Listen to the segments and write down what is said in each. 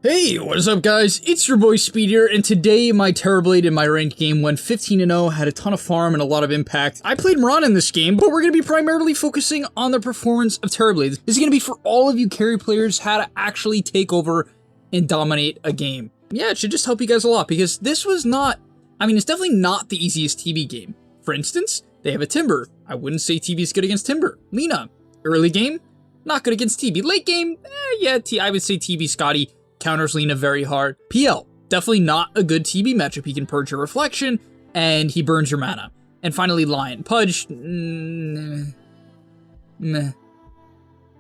Hey, what is up guys? It's your boy Speed here, and today my Terrorblade in my ranked game went 15-0, had a ton of farm and a lot of impact. I played Miran in this game, but we're going to be primarily focusing on the performance of Terrorblade. This is going to be for all of you carry players how to actually take over and dominate a game. Yeah, it should just help you guys a lot, because this was not, it's definitely not the easiest TB game. For instance, they have a Timber. I wouldn't say TB is good against Timber. Lina, early game, not good against TB. Late game, yeah, I would say TB Scotty counters Lina very hard. PL, definitely not a good TB matchup. He can purge your reflection, and he burns your mana. And finally, Lion. Pudge, meh.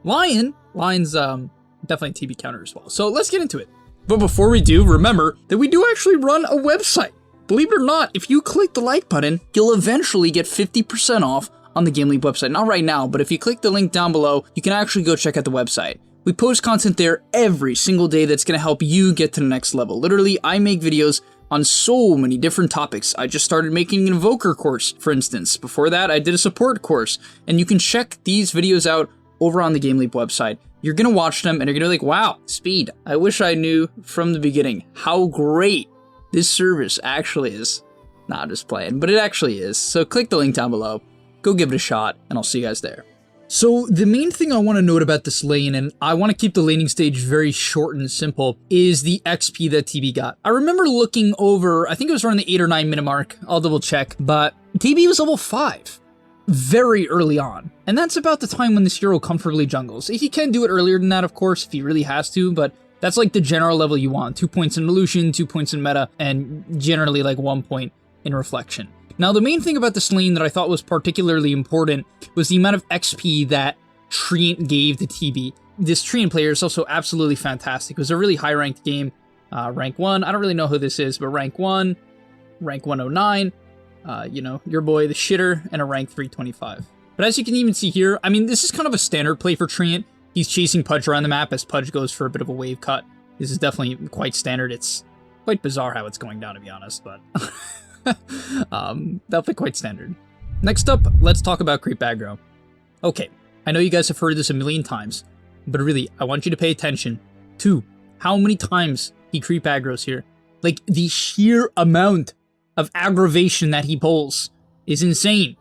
Lion's definitely a TB counter as well. So let's get into it. But before we do, remember that we do actually run a website. Believe it or not, if you click the like button, you'll eventually get 50% off on the GameLeap website. Not right now, but if you click the link down below, you can actually go check out the website. We post content there every single day that's going to help you get to the next level. Literally, I make videos on so many different topics. I just started making an Invoker course, for instance. Before that, I did a support course. And you can check these videos out over on the GameLeap website. You're going to watch them and you're going to be like, wow, Speed, I wish I knew from the beginning how great this service actually is. Nah, I'm just playing, but it actually is. So click the link down below, go give it a shot, and I'll see you guys there. So the main thing I want to note about this lane, and I want to keep the laning stage very short and simple, is the XP that TB got. I remember looking over, I think it was around the 8 or 9 minute mark, I'll double check, but TB was level 5 very early on. And that's about the time when this hero comfortably jungles. He can do it earlier than that, of course, if he really has to, but that's like the general level you want. 2 points in Illusion, 2 points in meta, and generally like 1 point in Reflection. Now, the main thing about this lane that I thought was particularly important was the amount of XP that Treant gave to TB. This Treant player is also absolutely fantastic. It was a really high-ranked game. Rank 1, I don't really know who this is, but rank 1, rank 109, you know, your boy, the shitter, and a rank 325. But as you can even see here, this is kind of a standard play for Treant. He's chasing Pudge around the map as Pudge goes for a bit of a wave cut. This is definitely quite standard. It's quite bizarre how it's going down, to be honest, but... definitely quite standard. Next up, let's talk about creep aggro. Okay, I know you guys have heard this a million times, but really, I want you to pay attention to how many times he creep aggros here. Like, the sheer amount of aggravation that he pulls is insane.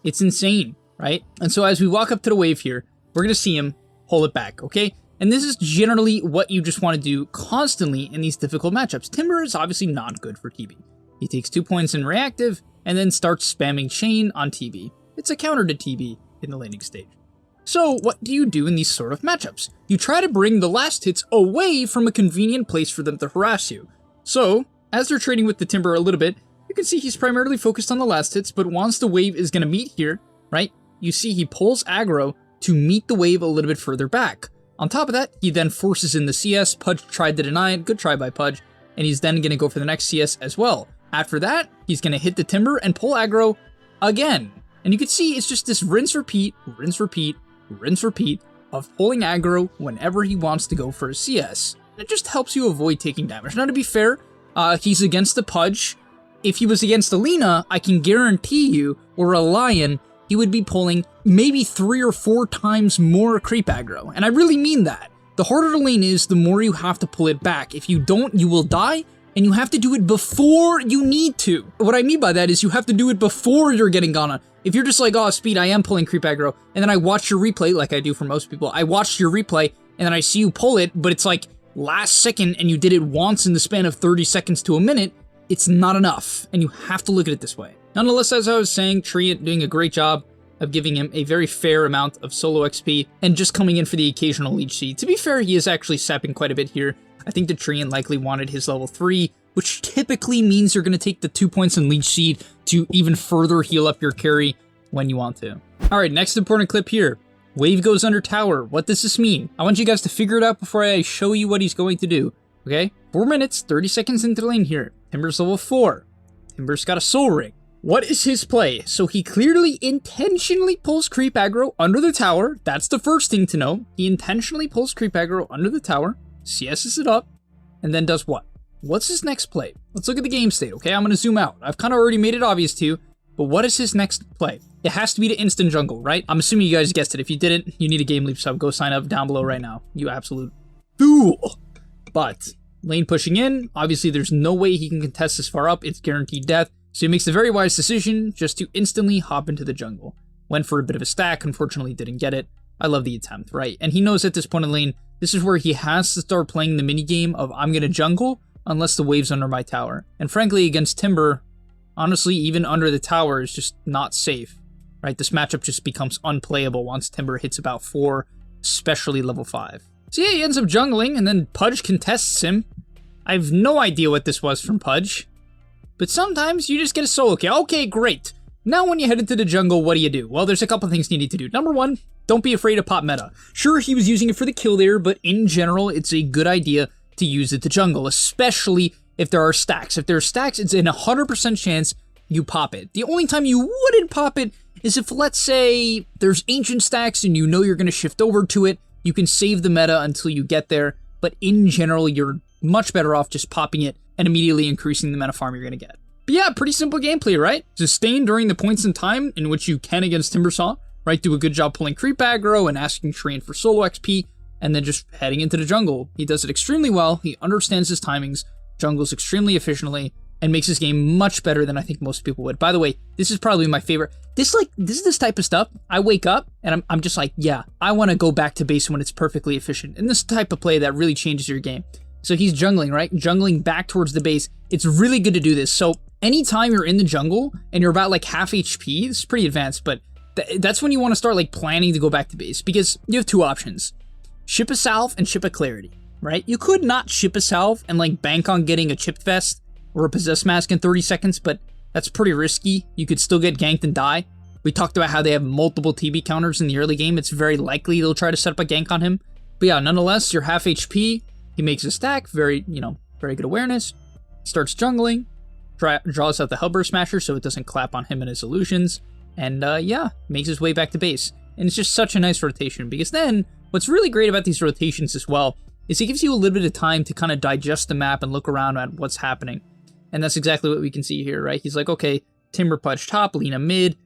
It's insane, right? And so as we walk up to the wave here, we're gonna see him pull it back, okay? And this is generally what you just want to do constantly in these difficult matchups. Timber is obviously not good for TB. He takes 2 points in reactive, and then starts spamming Chain on TB. It's a counter to TB in the laning stage. So what do you do in these sort of matchups? You try to bring the last hits away from a convenient place for them to harass you. So, as they're trading with the Timber a little bit, you can see he's primarily focused on the last hits, but once the wave is going to meet here, right, you see he pulls aggro to meet the wave a little bit further back. On top of that, he then forces in the CS. Pudge tried to deny it, good try by Pudge, and he's then going to go for the next CS as well. After that, he's going to hit the Timber and pull aggro again. And you can see it's just this rinse, repeat, rinse, repeat, rinse, repeat of pulling aggro whenever he wants to go for a CS. It just helps you avoid taking damage. Now, to be fair, he's against the Pudge. If he was against a Lina, I can guarantee you, or a Lion, he would be pulling maybe 3 or 4 times more creep aggro. And I really mean that. The harder the lane is, the more you have to pull it back. If you don't, you will die. And you have to do it before you need to. What I mean by that is you have to do it before you're getting gone on. If you're just like, oh, Speed, I am pulling creep aggro, and then I watch your replay, like I do for most people, I watched your replay, and then I see you pull it, but it's like last second, and you did it once in the span of 30 seconds to a minute, it's not enough, and you have to look at it this way. Nonetheless, as I was saying, Treant doing a great job of giving him a very fair amount of solo XP, and just coming in for the occasional leech seed. To be fair, he is actually sapping quite a bit here. I think the Treant likely wanted his level 3, which typically means you're going to take the 2 points in Leech Seed to even further heal up your carry when you want to. Alright, next important clip here. Wave goes under tower. What does this mean? I want you guys to figure it out before I show you what he's going to do. Okay? 4 minutes, 30 seconds into the lane here. Timber's level 4. Timber's got a soul ring. What is his play? So he clearly intentionally pulls creep aggro under the tower. That's the first thing to know. He intentionally pulls creep aggro under the tower, CS's it up, and then does what? What's his next play? Let's look at the game state, okay? I'm going to zoom out. I've kind of already made it obvious to you, but what is his next play? It has to be to instant jungle, right? I'm assuming you guys guessed it. If you didn't, you need a GameLeap sub. Go sign up down below right now. You absolute fool. But lane pushing in, obviously there's no way he can contest this far up. It's guaranteed death. So he makes the very wise decision just to instantly hop into the jungle. Went for a bit of a stack, unfortunately didn't get it. I love the attempt, right? And he knows at this point in lane, this is where he has to start playing the minigame of I'm gonna jungle unless the wave's under my tower. And frankly, against Timber, honestly, even under the tower is just not safe, right? This matchup just becomes unplayable once Timber hits about 4, especially level 5. So yeah, he ends up jungling, and then Pudge contests him. I have no idea what this was from Pudge, but sometimes you just get a solo kill. Okay, great. Now when you head into the jungle, what do? Well, there's a couple things you need to do. Number 1, don't be afraid of pop meta. Sure, he was using it for the kill there, but in general, it's a good idea to use it to jungle, especially if there are stacks. If there are stacks, it's an 100% chance you pop it. The only time you wouldn't pop it is if, let's say, there's ancient stacks and you know you're going to shift over to it. You can save the meta until you get there, but in general, you're much better off just popping it and immediately increasing the meta farm you're going to get. But yeah, pretty simple gameplay, right? Sustain during the points in time in which you can against Timbersaw, right? Do a good job pulling creep aggro and asking Terrain for solo XP, and then just heading into the jungle. He does it extremely well, he understands his timings, jungles extremely efficiently, and makes his game much better than I think most people would. By the way, this is probably my favorite. This is this type of stuff. I wake up and I'm just like, yeah, I want to go back to base when it's perfectly efficient. And this type of play that really changes your game. So he's jungling, right? Jungling back towards the base. It's really good to do this. So anytime you're in the jungle and you're about like half HP, this is pretty advanced, but that's when you want to start like planning to go back to base, because you have 2 options. Ship a salve and ship a clarity, right? You could not ship a salve and like bank on getting a chipped vest or a possessed mask in 30 seconds, but that's pretty risky. You could still get ganked and die. We talked about how they have multiple TB counters in the early game. It's very likely they'll try to set up a gank on him. But yeah, nonetheless, you're half HP. He makes a stack, very good awareness. Starts jungling, draws out the Hellburst Smasher so it doesn't clap on him and his illusions. And yeah, makes his way back to base. And it's just such a nice rotation, because then what's really great about these rotations as well is it gives you a little bit of time to kind of digest the map and look around at what's happening. And that's exactly what we can see here, right? He's like, okay, Timber Pudge top, Lina mid,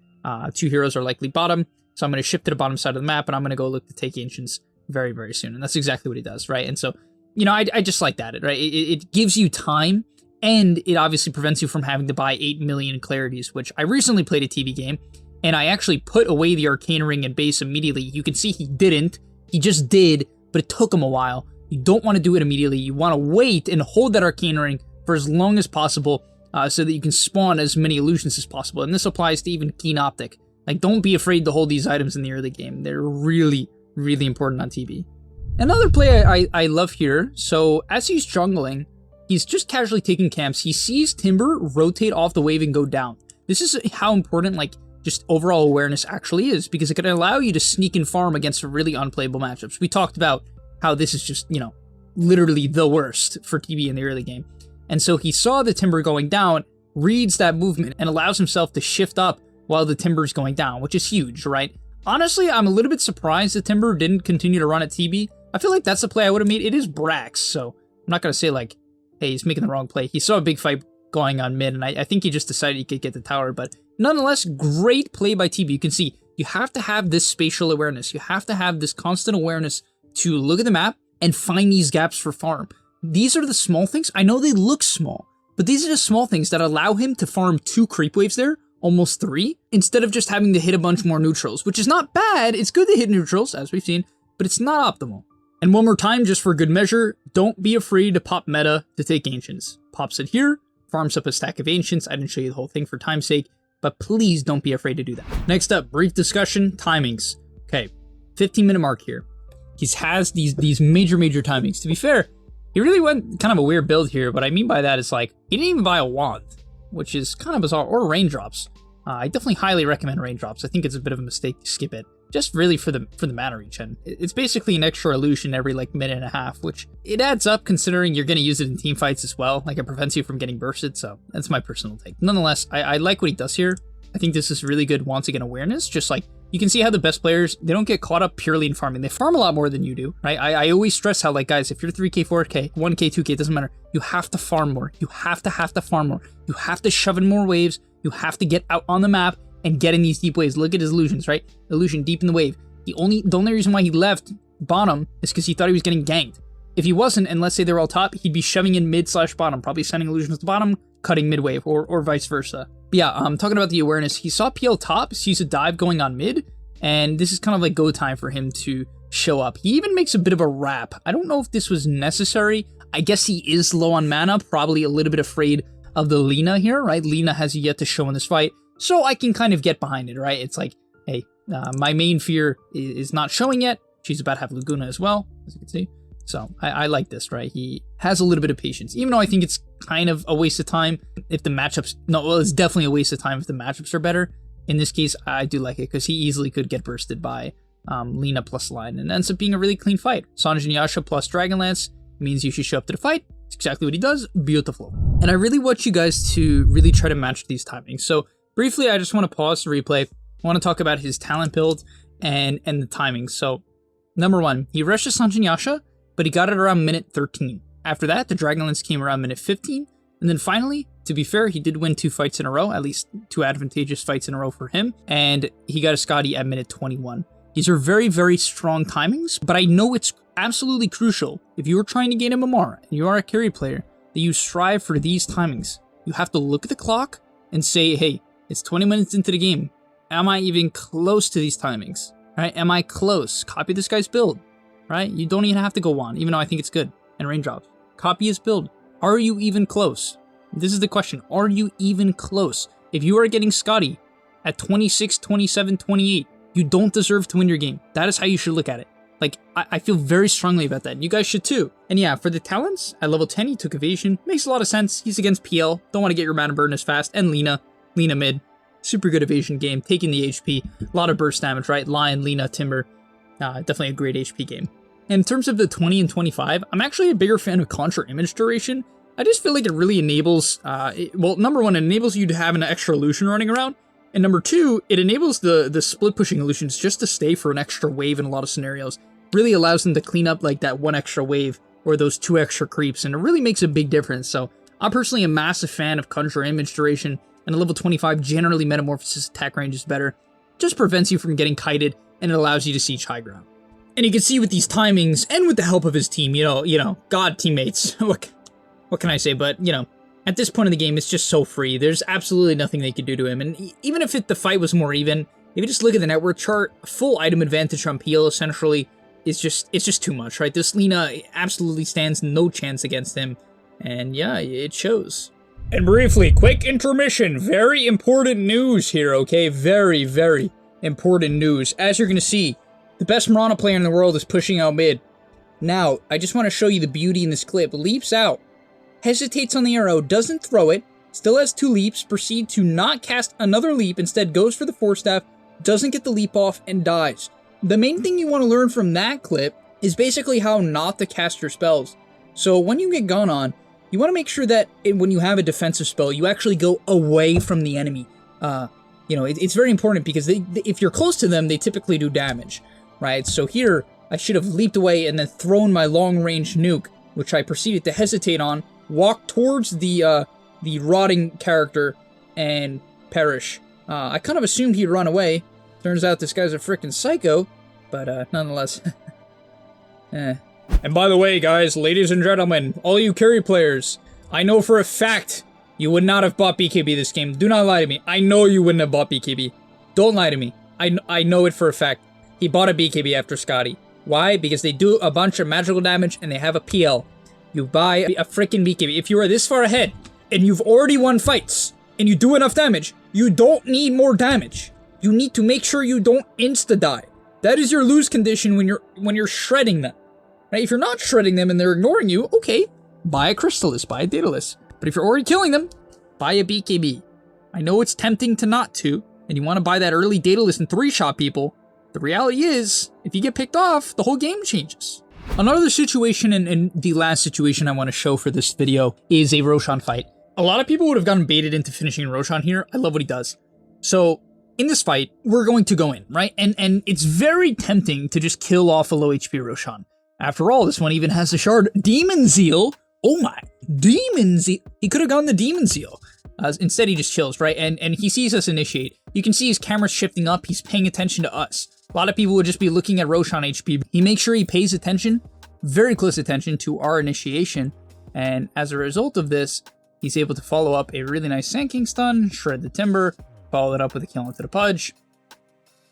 2 heroes are likely bottom, so I'm going to shift to the bottom side of the map, and I'm going to go look to take Ancients very, very soon. And that's exactly what he does, right? And so, I just like that, right? It gives you time, and it obviously prevents you from having to buy 8 million clarities, which I recently played a TV game, and I actually put away the Arcane Ring and base immediately. You can see he didn't. He just did, but it took him a while. You don't want to do it immediately. You want to wait and hold that Arcane Ring for as long as possible so that you can spawn as many illusions as possible. And this applies to even Keen Optic. Like, don't be afraid to hold these items in the early game. They're really, really important on TV. Another play I love here, so as he's jungling, he's just casually taking camps. He sees Timber rotate off the wave and go down. This is how important, like, just overall awareness actually is, because it can allow you to sneak and farm against really unplayable matchups. We talked about how this is just, literally the worst for TB in the early game. And so he saw the Timber going down, reads that movement, and allows himself to shift up while the Timber's going down, which is huge, right? Honestly, I'm a little bit surprised that Timber didn't continue to run at TB. I feel like that's the play I would have made. It is Brax, so I'm not going to say like, hey, he's making the wrong play. He saw a big fight going on mid, and I think he just decided he could get the tower, but nonetheless, great play by TB. You can see you have to have this spatial awareness. You have to have this constant awareness to look at the map and find these gaps for farm. These are the small things. I know they look small, but these are the small things that allow him to farm 2 creep waves there, almost 3, instead of just having to hit a bunch more neutrals, which is not bad. It's good to hit neutrals, as we've seen, but it's not optimal. And one more time, just for good measure, don't be afraid to pop meta to take Ancients. Pops it here, farms up a stack of Ancients. I didn't show you the whole thing for time's sake, but please don't be afraid to do that. Next up, brief discussion, timings. Okay, 15-minute mark here. He has these major timings. To be fair, he really went kind of a weird build here. What I mean by that is, like, he didn't even buy a wand, which is kind of bizarre, or raindrops. I definitely highly recommend raindrops. I think it's a bit of a mistake to skip it, just really for the mana regen. It's basically an extra illusion every like minute and a half, which it adds up considering you're going to use it in team fights as well. Like, it prevents you from getting bursted, so that's my personal take. Nonetheless, I like what he does here. I think this is really good once again awareness. Just like, you can see how the best players, they don't get caught up purely in farming. They farm a lot more than you do, right? I always stress how, like, guys, if you're 3k, 4k, 1k, 2k, it doesn't matter. You have to farm more. You have to farm more. You have to shove in more waves. You have to get out on the map and get in these deep waves. Look at his illusions, right? Illusion deep in the wave. The only reason why he left bottom is because he thought he was getting ganked. If he wasn't, and let's say they're all top, he'd be shoving in mid/bottom, probably sending illusions to the bottom, cutting mid-wave, or vice versa. But yeah, talking about the awareness, he saw PL top, sees a dive going on mid, and this is kind of like go time for him to show up. He even makes a bit of a wrap. I don't know if this was necessary. I guess he is low on mana, probably a little bit afraid of the Lina here, right? Lina has yet to show in this fight, so I can kind of get behind it, right? It's like, hey, my main fear is not showing yet. She's about to have Laguna as well, as you can see. So I like this, right? He has a little bit of patience, even though I think it's kind of a waste of time if the matchups, no, well, it's definitely a waste of time if the matchups are better. In this case, I do like it because he easily could get bursted by Lina plus line and ends up being a really clean fight. Sanjin Yasha plus Dragonlance means you should show up to the fight. It's exactly what he does. Beautiful. And I really want you guys to really try to match these timings. So briefly, I just want to pause the replay. I want to talk about his talent build and the timings. So number one, he rushes Sanjin Yasha, but he got it around minute 13. After that, the Dragonlance came around minute 15. And then finally, to be fair, he did win 2 fights in a row, at least 2 advantageous fights in a row for him. And he got a Scotty at minute 21. These are very, very strong timings, but I know it's absolutely crucial if you are trying to gain MMR and you are a carry player that you strive for these timings. You have to look at the clock and say, hey, it's 20 minutes into the game. Am I even close to these timings? Right? Am I close? Copy this guy's build. Right? You don't even have to go on, even though I think it's good. And raindrops. Copy his build. Are you even close? This is the question. Are you even close? If you are getting Scotty at 26, 27, 28, you don't deserve to win your game. That is how you should look at it. Like, I feel very strongly about that. And you guys should too. And yeah, for the talents, at level 10, he took evasion. Makes a lot of sense. He's against PL. Don't want to get your mana burn as fast. And Lina mid. Super good evasion game. Taking the HP. A lot of burst damage, right? Lion, Lina, Timber. Definitely a great HP game. In terms of the 20 and 25, I'm actually a bigger fan of Contra Image Duration. I just feel like it really enables, well, number one, it enables you to have an extra illusion running around. And number two, it enables the split pushing illusions just to stay for an extra wave in a lot of scenarios. Really allows them to clean up like that 1 extra wave or those 2 extra creeps, and it really makes a big difference. So I'm personally a massive fan of Contra Image Duration, and a level 25 generally Metamorphosis attack range is better. Just prevents you from getting kited, and it allows you to siege high ground. And you can see with these timings, and with the help of his team, you know, God teammates, what can I say, but, you know, at this point in the game, it's just so free. There's absolutely nothing they could do to him, and even if the fight was more even, if you just look at the network chart, full item advantage on PL essentially is it's just too much, right? This Lina absolutely stands no chance against him, and yeah, it shows. And briefly, quick intermission, very important news here, okay? Very, very important news. As you're gonna see, the best Mirana player in the world is pushing out mid. Now, I just want to show you the beauty in this clip. Leaps out, hesitates on the arrow, doesn't throw it, still has 2 leaps, proceed to not cast another leap, instead goes for the Force Staff, doesn't get the leap off, and dies. The main thing you want to learn from that clip is basically how not to cast your spells. So when you get gone on, you want to make sure that when you have a defensive spell, you actually go away from the enemy. You know, it's very important because if you're close to them, they typically do damage. Right, so here, I should have leaped away and then thrown my long-range nuke, which I proceeded to hesitate on, walk towards the rotting character, and perish. I kind of assumed he'd run away. Turns out this guy's a freaking psycho, but nonetheless. And by the way, guys, ladies and gentlemen, all you carry players, I know for a fact you would not have bought BKB this game. Do not lie to me. I know you wouldn't have bought BKB. Don't lie to me. I know it for a fact. He bought a BKB after Scotty. Why? Because they do a bunch of magical damage and they have a PL. You buy a freaking BKB. If you are this far ahead and you've already won fights and you do enough damage, you don't need more damage. You need to make sure you don't insta-die. That is your lose condition when you're shredding them. Right? If you're not shredding them and they're ignoring you, okay, buy a Crystallis, buy a Daedalus. But if you're already killing them, buy a BKB. I know it's tempting to not to, and you want to buy that early Daedalus and 3-shot people. The reality is, if you get picked off, the whole game changes. Another situation, and the last situation I want to show for this video, is a Roshan fight. A lot of people would have gotten baited into finishing Roshan here. I love what he does. So, in this fight, we're going to go in, right? And it's very tempting to just kill off a low HP Roshan. After all, this one even has the shard Demon Zeal. Oh my, Demon Zeal. He could have gone the Demon Zeal. Instead, he just chills, right? And he sees us initiate. You can see his camera shifting up. He's paying attention to us. A lot of people would just be looking at Roshan HP. He makes sure he pays attention very close attention to our initiation, and as a result of this, he's able to follow up a really nice Sand King stun, shred the timber, follow it up with a kill into the Pudge,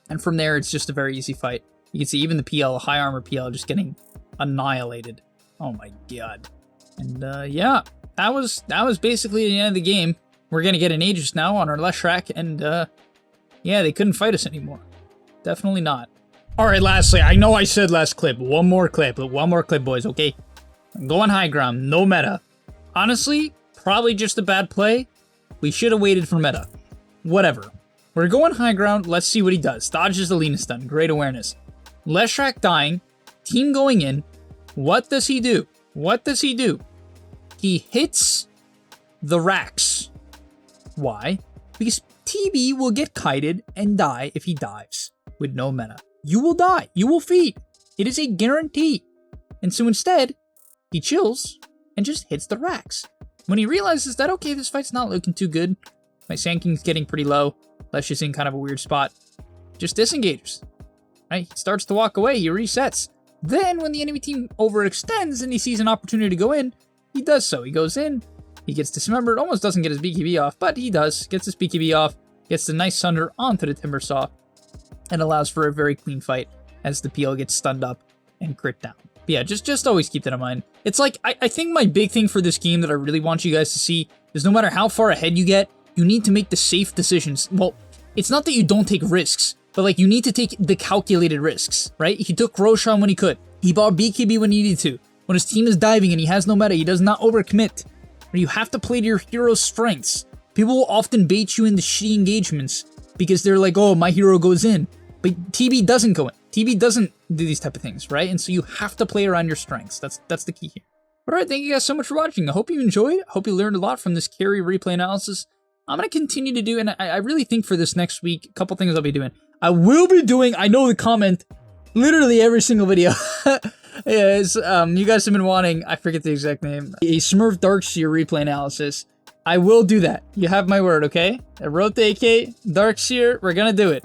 and from there it's just a very easy fight. You can see even the PL, the high armor PL, just getting annihilated. Oh my god. And yeah, that was basically the end of the game. We're gonna get an Aegis now on our Leshrac, and yeah, they couldn't fight us anymore. Definitely not. Alright, lastly, I know I said last clip, one more clip, boys, okay? I'm going high ground, no meta. Honestly, probably just a bad play. We should have waited for meta. Whatever. We're going high ground, let's see what he does. Dodges the Lena stun, great awareness. Leshrac dying, team going in. What does he do? What does he do? He hits the racks. Why? Because TB will get kited and die if he dives with no meta. You will die. You will feed. It is a guarantee. And so instead, he chills and just hits the racks. When he realizes that, okay, this fight's not looking too good, my Sand King's getting pretty low, Lesh is in kind of a weird spot, just disengages. Right? He starts to walk away, he resets. Then when the enemy team overextends and he sees an opportunity to go in, he does so. He goes in, he gets dismembered, almost doesn't get his BKB off, but he does, gets his BKB off, gets the nice Sunder onto the Timber Saw, and allows for a very clean fight as the PL gets stunned up and crit down. But yeah, just always keep that in mind. It's like, I think my big thing for this game that I really want you guys to see is no matter how far ahead you get, you need to make the safe decisions. Well, it's not that you don't take risks, but like you need to take the calculated risks, right? He took Roshan when he could. He bought BKB when he needed to. When his team is diving and he has no meta, he does not overcommit. You have to play to your hero's strengths. People will often bait you into shitty engagements because they're like, oh, my hero goes in. But TB doesn't go in. TB doesn't do these type of things, right? And so you have to play around your strengths. That's the key here. But alright, thank you guys so much for watching. I hope you enjoyed. I hope you learned a lot from this carry replay analysis. I'm going to continue to do, and I really think for this next week, a couple things I'll be doing. I will be doing, I know the comment, literally every single video. Is you guys have been wanting, I forget the exact name, a Smurf Darkseer replay analysis. I will do that. You have my word, okay? I wrote the AK, Darkseer, we're gonna do it.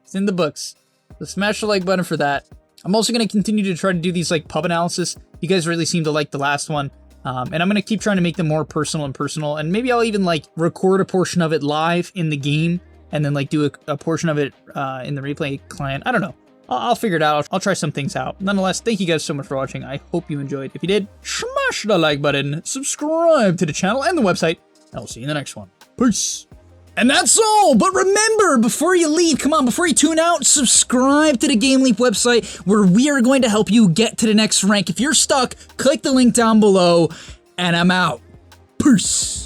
It's in the books. So smash the like button for that. I'm also gonna continue to try to do these like pub analysis. You guys really seem to like the last one. And I'm gonna keep trying to make them more personal, and maybe I'll even like record a portion of it live in the game, and then like do a portion of it in the replay client. I don't know. I'll figure it out. I'll try some things out. Nonetheless, thank you guys so much for watching. I hope you enjoyed. If you did, smash the like button, subscribe to the channel and the website, and I'll see you in the next one. Peace. And that's all, but remember, before you leave, come on, before you tune out, subscribe to the GameLeap website, where we are going to help you get to the next rank. If you're stuck, click the link down below, and I'm out. Peace.